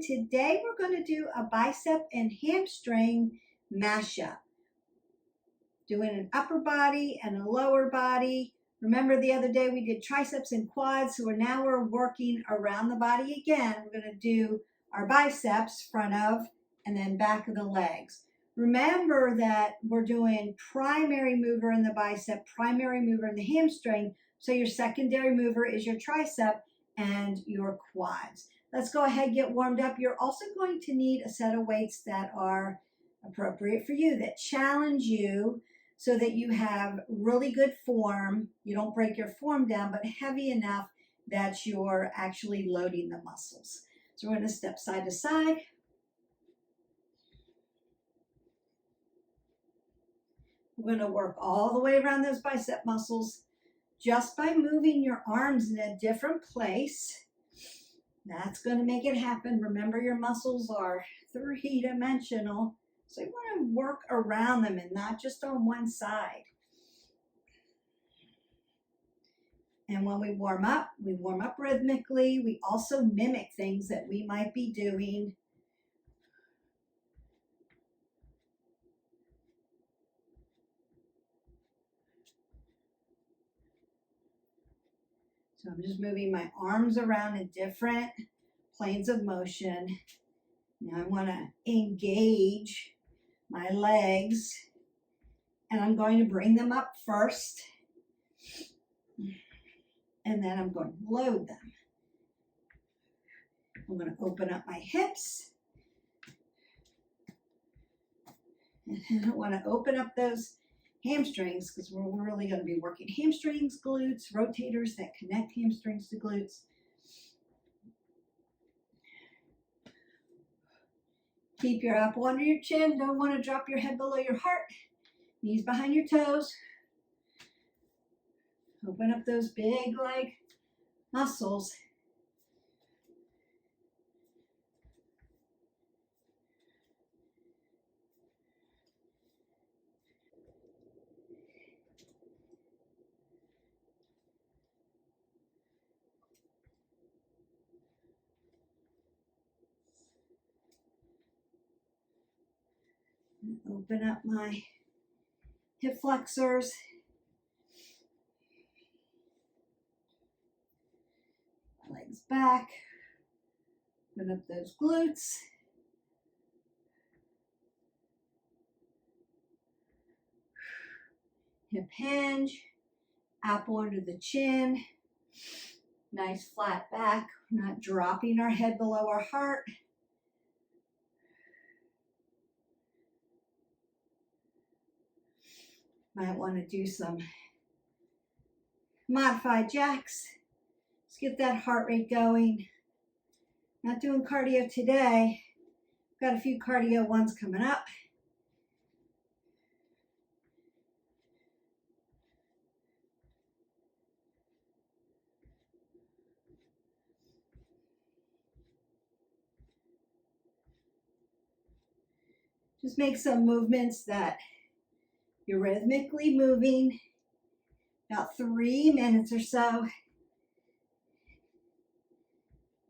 Jordan. Today we're going to do a bicep and hamstring mashup. Doing an upper body and a lower body. Remember the other day we did triceps and quads, so now we're working around the body again. We're going to do our biceps, front of, and then back of the legs. Remember that we're doing primary mover in the bicep, primary mover in the hamstring, so your secondary mover is your tricep and your quads. Let's go ahead and get warmed up. You're also going to need a set of weights that are appropriate for you, that challenge you so that you have really good form. You don't break your form down, but heavy enough that you're actually loading the muscles. So we're going to step side to side. We're going to work all the way around those bicep muscles just by moving your arms in a different place. That's going to make it happen. Remember, your muscles are three-dimensional, so you want to work around them and not just on one side. And when we warm up rhythmically. We also mimic things that we might be doing. So I'm just moving my arms around in different planes of motion. Now I want to engage my legs, and I'm going to bring them up first, and then I'm going to load them. I'm going to open up my hips, and then I want to open up those hamstrings, because we're really going to be working hamstrings, glutes, rotators that connect hamstrings to glutes. Keep your apple under your chin. Don't want to drop your head below your heart. Knees behind your toes. Open up those big leg muscles. Open up my hip flexors. Legs back. Open up those glutes. Hip hinge. Apple under the chin. Nice flat back. We're not dropping our head below our heart. Might want to do some modified jacks. Let's get that heart rate going. Not doing cardio today. Got a few cardio ones coming up. Just make some movements that you're rhythmically moving, about 3 minutes or so,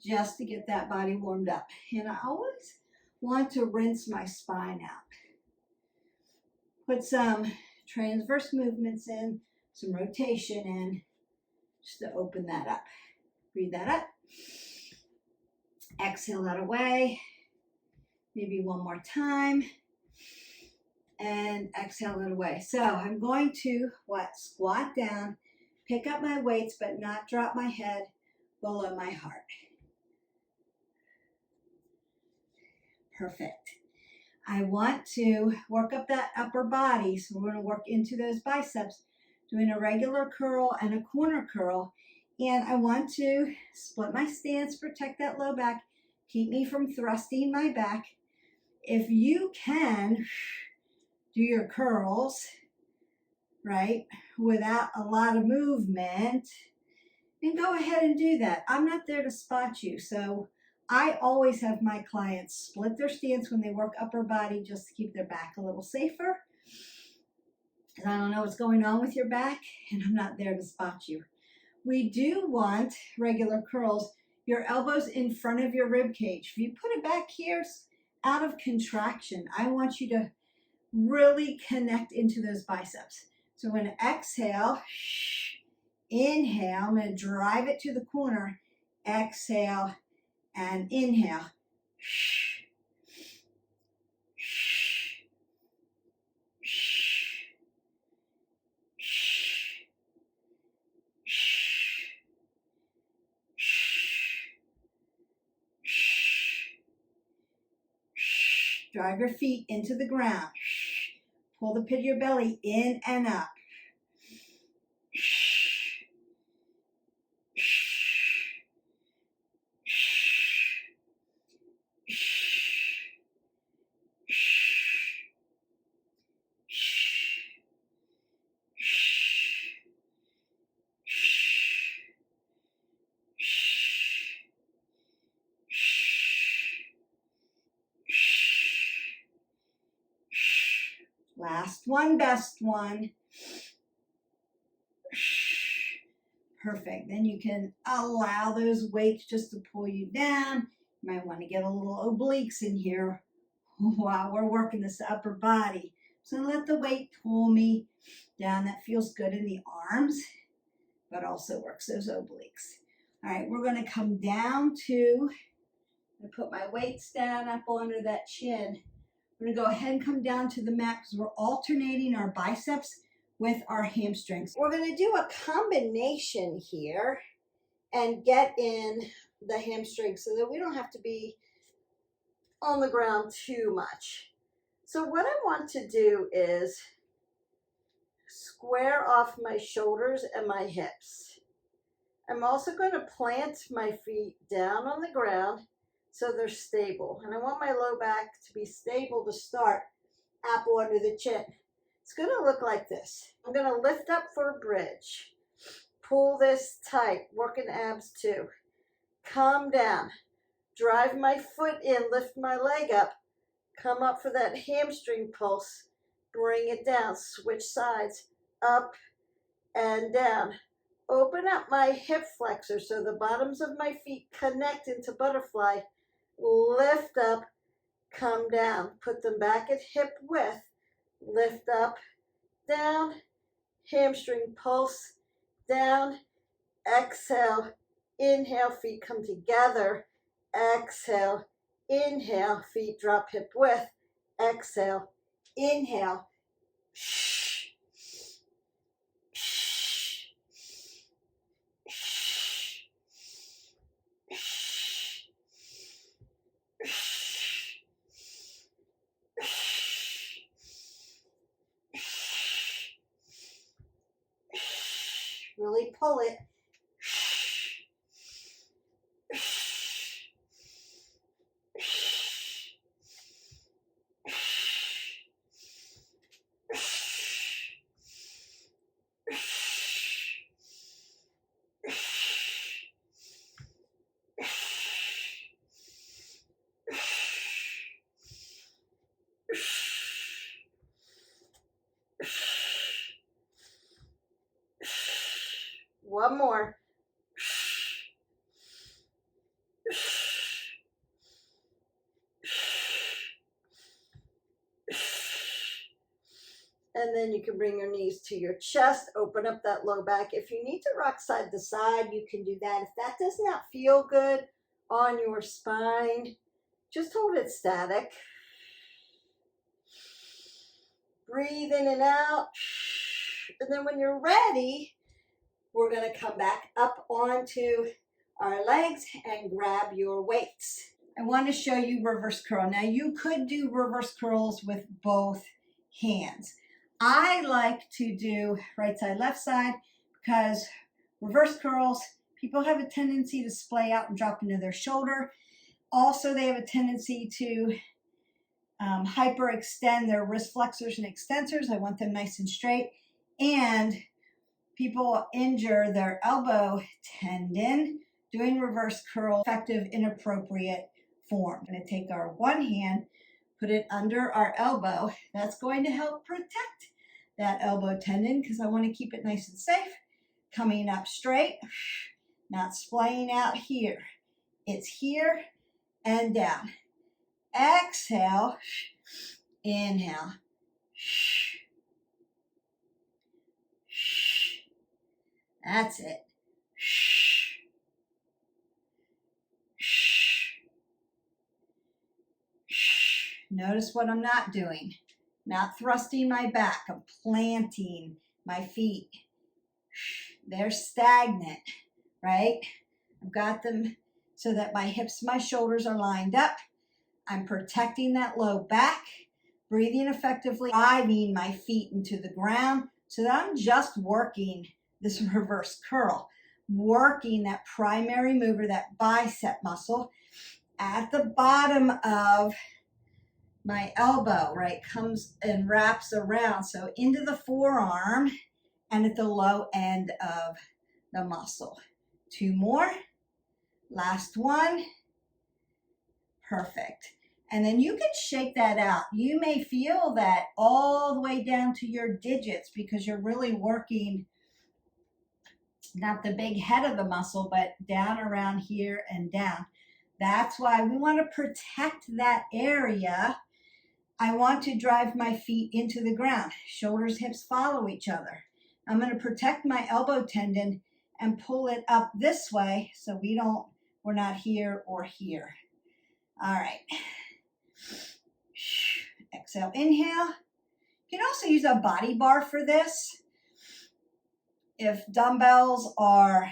just to get that body warmed up. And I always want to rinse my spine out. Put some transverse movements in, some rotation in, just to open that up. Breathe that up. Exhale that away. Maybe one more time. And exhale it away. So I'm going to squat down, pick up my weights, but not drop my head below my heart. Perfect. I want to work up that upper body, so we're going to work into those biceps, doing a regular curl and a corner curl. And I want to split my stance, protect that low back, keep me from thrusting my back. If you can, do your curls, right, without a lot of movement, and go ahead and do that. I'm not there to spot you, so I always have my clients split their stance when they work upper body just to keep their back a little safer. And I don't know what's going on with your back, and I'm not there to spot you. We do want regular curls. your elbows in front of your rib cage. If you put it back here, out of contraction, I want you to really connect into those biceps. So I'm going to exhale, inhale, I'm going to drive it to the corner, exhale, and inhale. Drive your feet into the ground. Pull the pit of your belly in and up. Last one, best one. Perfect. Then you can allow those weights just to pull you down. You might want to get a little obliques in here while we're working this upper body. So let the weight pull me down. That feels good in the arms, but also works those obliques. All right, we're going to come down to, I'm going to put my weights down up under that chin. We're going to go ahead and come down to the mat because we're alternating our biceps with our hamstrings. We're going to do a combination here and get in the hamstrings so that we don't have to be on the ground too much. So what I want to do is square off my shoulders and my hips. I'm also going to plant my feet down on the ground so they're stable. And I want my low back to be stable to start, apple under the chin. It's going to look like this. I'm going to lift up for a bridge. Pull this tight, working abs too. Come down. Drive my foot in, lift my leg up. Come up for that hamstring pulse. Bring it down. Switch sides. Up and down. Open up my hip flexor so the bottoms of my feet connect into butterfly. Lift up, come down. Put them back at hip width. Lift up, down, hamstring pulse, down, exhale, inhale, feet come together, exhale, inhale, feet drop hip width, exhale, inhale, really pull it. One more. And then you can bring your knees to your chest, open up that low back. If you need to rock side to side, you can do that. If that does not feel good on your spine, just hold it static. Breathe in and out. And then when you're ready, we're going to come back up onto our legs and grab your weights. I want to show you reverse curl. Now you could do reverse curls with both hands. I like to do right side, left side because reverse curls, people have a tendency to splay out and drop into their shoulder. Also, they have a tendency to hyperextend their wrist flexors and extensors. I want them nice and straight. And people injure their elbow tendon doing reverse curl, effective, inappropriate form. I'm going to take our one hand, put it under our elbow. That's going to help protect that elbow tendon because I want to keep it nice and safe. Coming up straight, not splaying out here. It's here and down. Exhale, inhale. That's it. Notice what I'm not doing. Not thrusting my back. I'm planting my feet. They're stagnant, right? I've got them so that my hips, my shoulders are lined up. I'm protecting that low back, breathing effectively, driving my feet into the ground so that I'm just working this reverse curl, working that primary mover, that bicep muscle at the bottom of my elbow, right, comes and wraps around. So into the forearm and at the low end of the muscle. 2 more. Last one. Perfect. And then you can shake that out. You may feel that all the way down to your digits because you're really working not the big head of the muscle, but down around here and down. That's why we want to protect that area. I want to drive my feet into the ground. Shoulders, hips follow each other. I'm going to protect my elbow tendon and pull it up this way so we're not here or here. All right. Exhale, inhale. You can also use a body bar for this. If dumbbells are,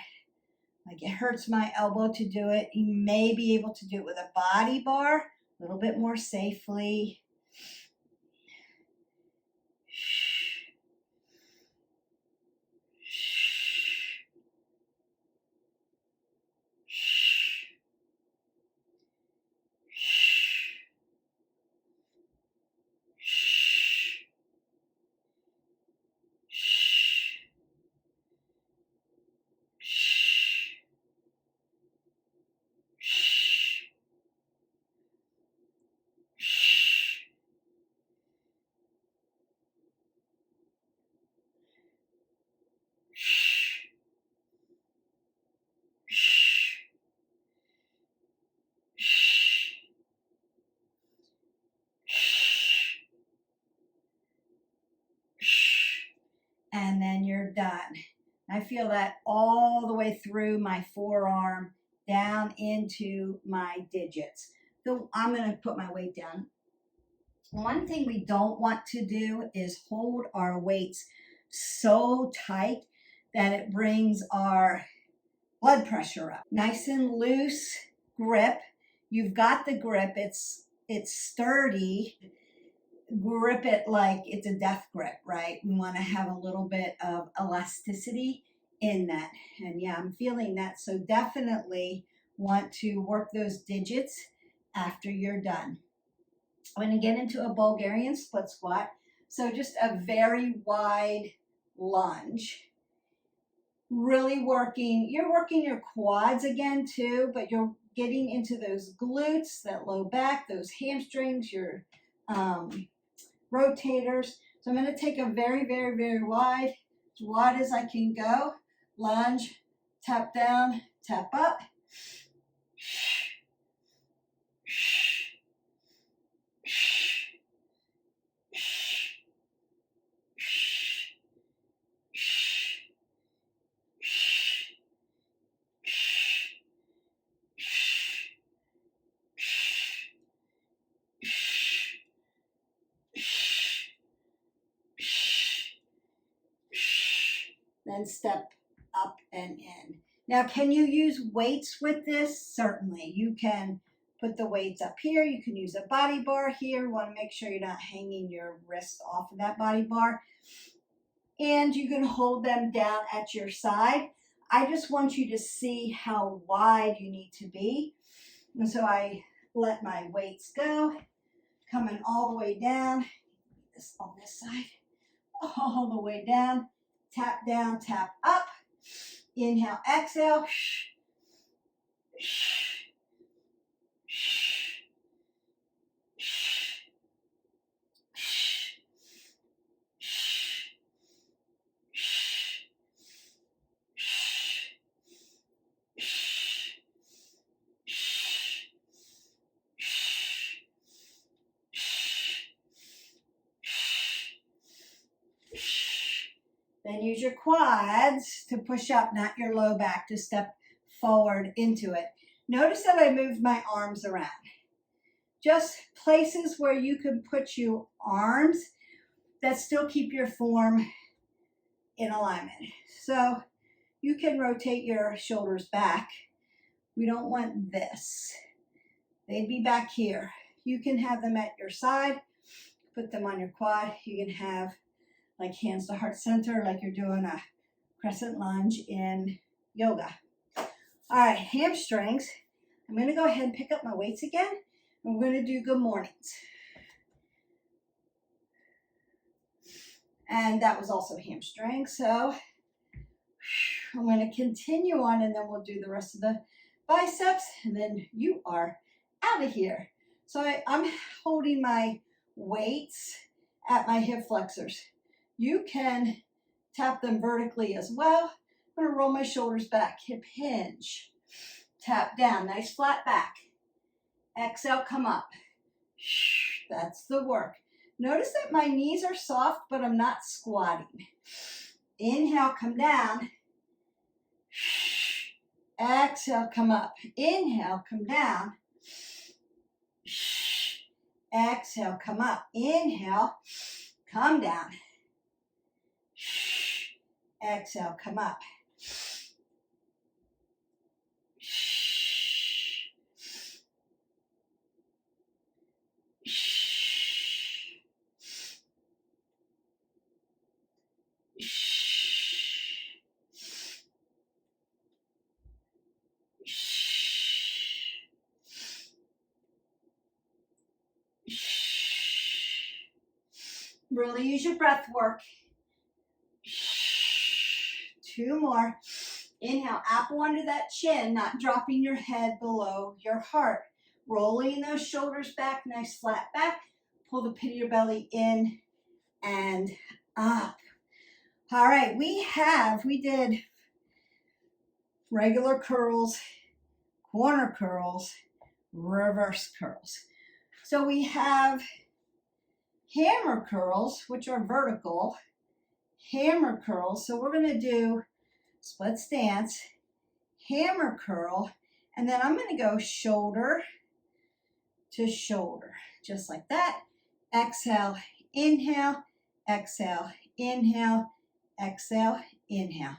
like it hurts my elbow to do it, you may be able to do it with a body bar a little bit more safely. And then you're done. I feel that all the way through my forearm, down into my digits. So I'm going to put my weight down. One thing we don't want to do is hold our weights so tight that it brings our blood pressure up. Nice and loose grip. You've got the grip. It's sturdy. Grip it like it's a death grip, right? We want to have a little bit of elasticity in that. And yeah, I'm feeling that. So definitely want to work those digits after you're done. I'm going to get into a Bulgarian split squat. So just a very wide lunge. Really working, you're working your quads again too, but you're getting into those glutes, that low back, those hamstrings, your rotators. So I'm going to take a very, very, very wide, as wide as I can go. Lunge, tap down, tap up. Then step up and in. Now, can you use weights with this? Certainly. You can put the weights up here. You can use a body bar here. You want to make sure you're not hanging your wrists off of that body bar. And you can hold them down at your side. I just want you to see how wide you need to be. And so I let my weights go, coming all the way down. This on this side, all the way down. Tap down, tap up. Inhale, exhale. Then use your quads to push up, not your low back, to step forward into it. Notice that I moved my arms around. Just places where you can put your arms that still keep your form in alignment. So you can rotate your shoulders back. We don't want this. They'd be back here. You can have them at your side. Put them on your quad. You can have like hands to heart center, like you're doing a crescent lunge in yoga. All right, hamstrings. I'm going to go ahead and pick up my weights again. And we're going to do good mornings. And that was also hamstring. So I'm going to continue on, and then we'll do the rest of the biceps, and then you are out of here. So I'm holding my weights at my hip flexors. You can tap them vertically as well. I'm going to roll my shoulders back, hip hinge, tap down, nice flat back. Exhale, come up. That's the work. Notice that my knees are soft, but I'm not squatting. Inhale, come down. Exhale, come up. Inhale, come down. Exhale, come up. Inhale, come down. Exhale, come up. Really use your breath work. 2 more. Inhale, apple under that chin, not dropping your head below your heart. Rolling those shoulders back, nice flat back. Pull the pit of your belly in and up. All right, we did regular curls, corner curls, reverse curls. So we have hammer curls, which are vertical, hammer curls. So we're going to do split stance, hammer curl, and then I'm going to go shoulder to shoulder, just like that. Exhale, inhale, exhale, inhale, exhale, inhale.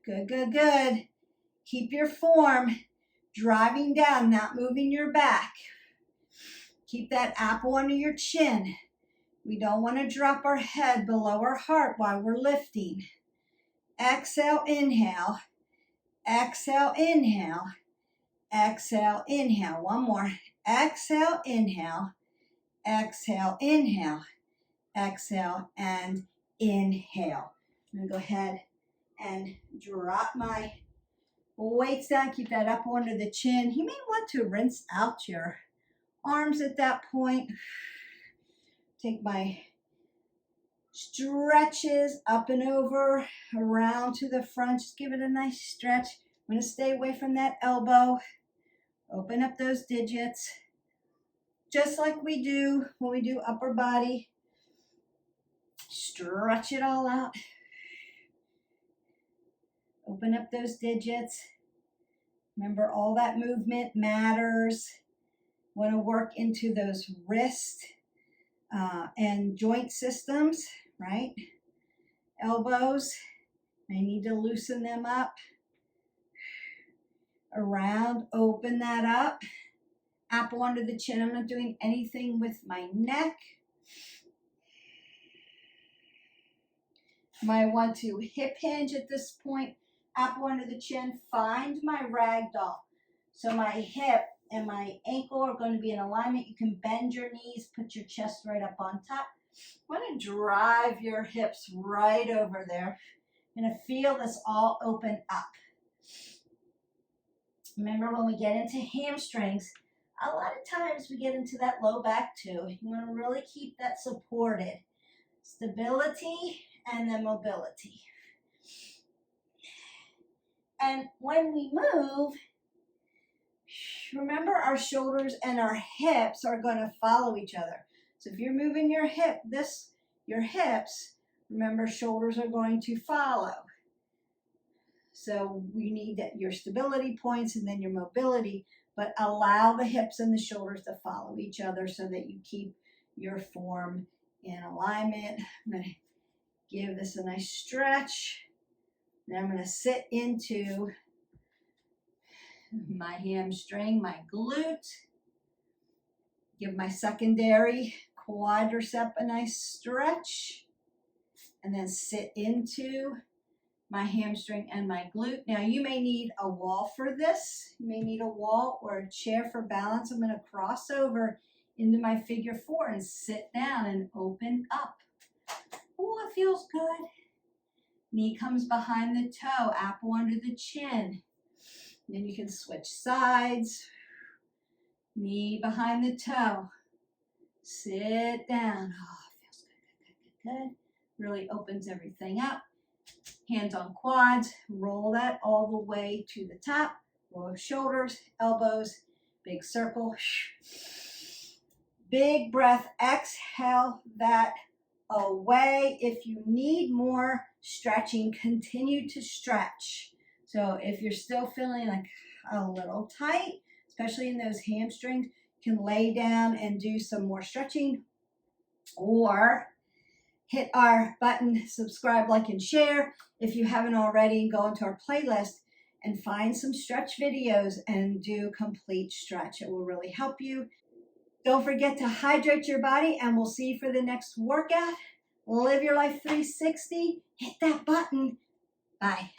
Good, good, good. Keep your form driving down, not moving your back. Keep that apple under your chin. We don't want to drop our head below our heart while we're lifting. Exhale, inhale. Exhale, inhale. Exhale, inhale. One more. Exhale, inhale. Exhale, inhale. Exhale, and inhale. I'm going to go ahead and drop my weights down. Keep that up under the chin. You may want to rinse out your arms at that point. Take my stretches up and over, around to the front. Just give it a nice stretch. I'm going to stay away from that elbow. Open up those digits. Just like we do when we do upper body. Stretch it all out. Open up those digits. Remember, all that movement matters. Want to work into those wrist and joint systems, right? Elbows, I need to loosen them up. Around, open that up. Apple under the chin. I'm not doing anything with my neck. Might want to hip hinge at this point, apple under the chin, find my ragdoll. So my hip and my ankle are going to be in alignment. You can bend your knees, put your chest right up on top. Want to drive your hips right over there. You're going to feel this all open up. Remember, when we get into hamstrings, a lot of times we get into that low back too. You want to really keep that supported. Stability and then mobility. And when we move, remember our shoulders and our hips are going to follow each other. So if you're moving your hips, remember shoulders are going to follow. So we need your stability points and then your mobility, but allow the hips and the shoulders to follow each other so that you keep your form in alignment. I'm going to give this a nice stretch. Now I'm going to sit into my hamstring, my glute. Give my secondary quadricep a nice stretch. And then sit into my hamstring and my glute. Now you may need a wall for this. You may need a wall or a chair for balance. I'm going to cross over into my figure 4 and sit down and open up. Oh, it feels good. Knee comes behind the toe, apple under the chin. Then you can switch sides. Knee behind the toe. Sit down. Oh, it feels good, good, good, good. Really opens everything up. Hands on quads. Roll that all the way to the top. Roll shoulders, elbows, big circle. Big breath. Exhale that away. If you need more stretching, continue to stretch. So if you're still feeling like a little tight, especially in those hamstrings, you can lay down and do some more stretching, or hit our button, subscribe, like, and share if you haven't already. Go into our playlist and find some stretch videos and do complete stretch. It will really help you. Don't forget to hydrate your body, and we'll see you for the next workout. Live your life 360. Hit that button. Bye.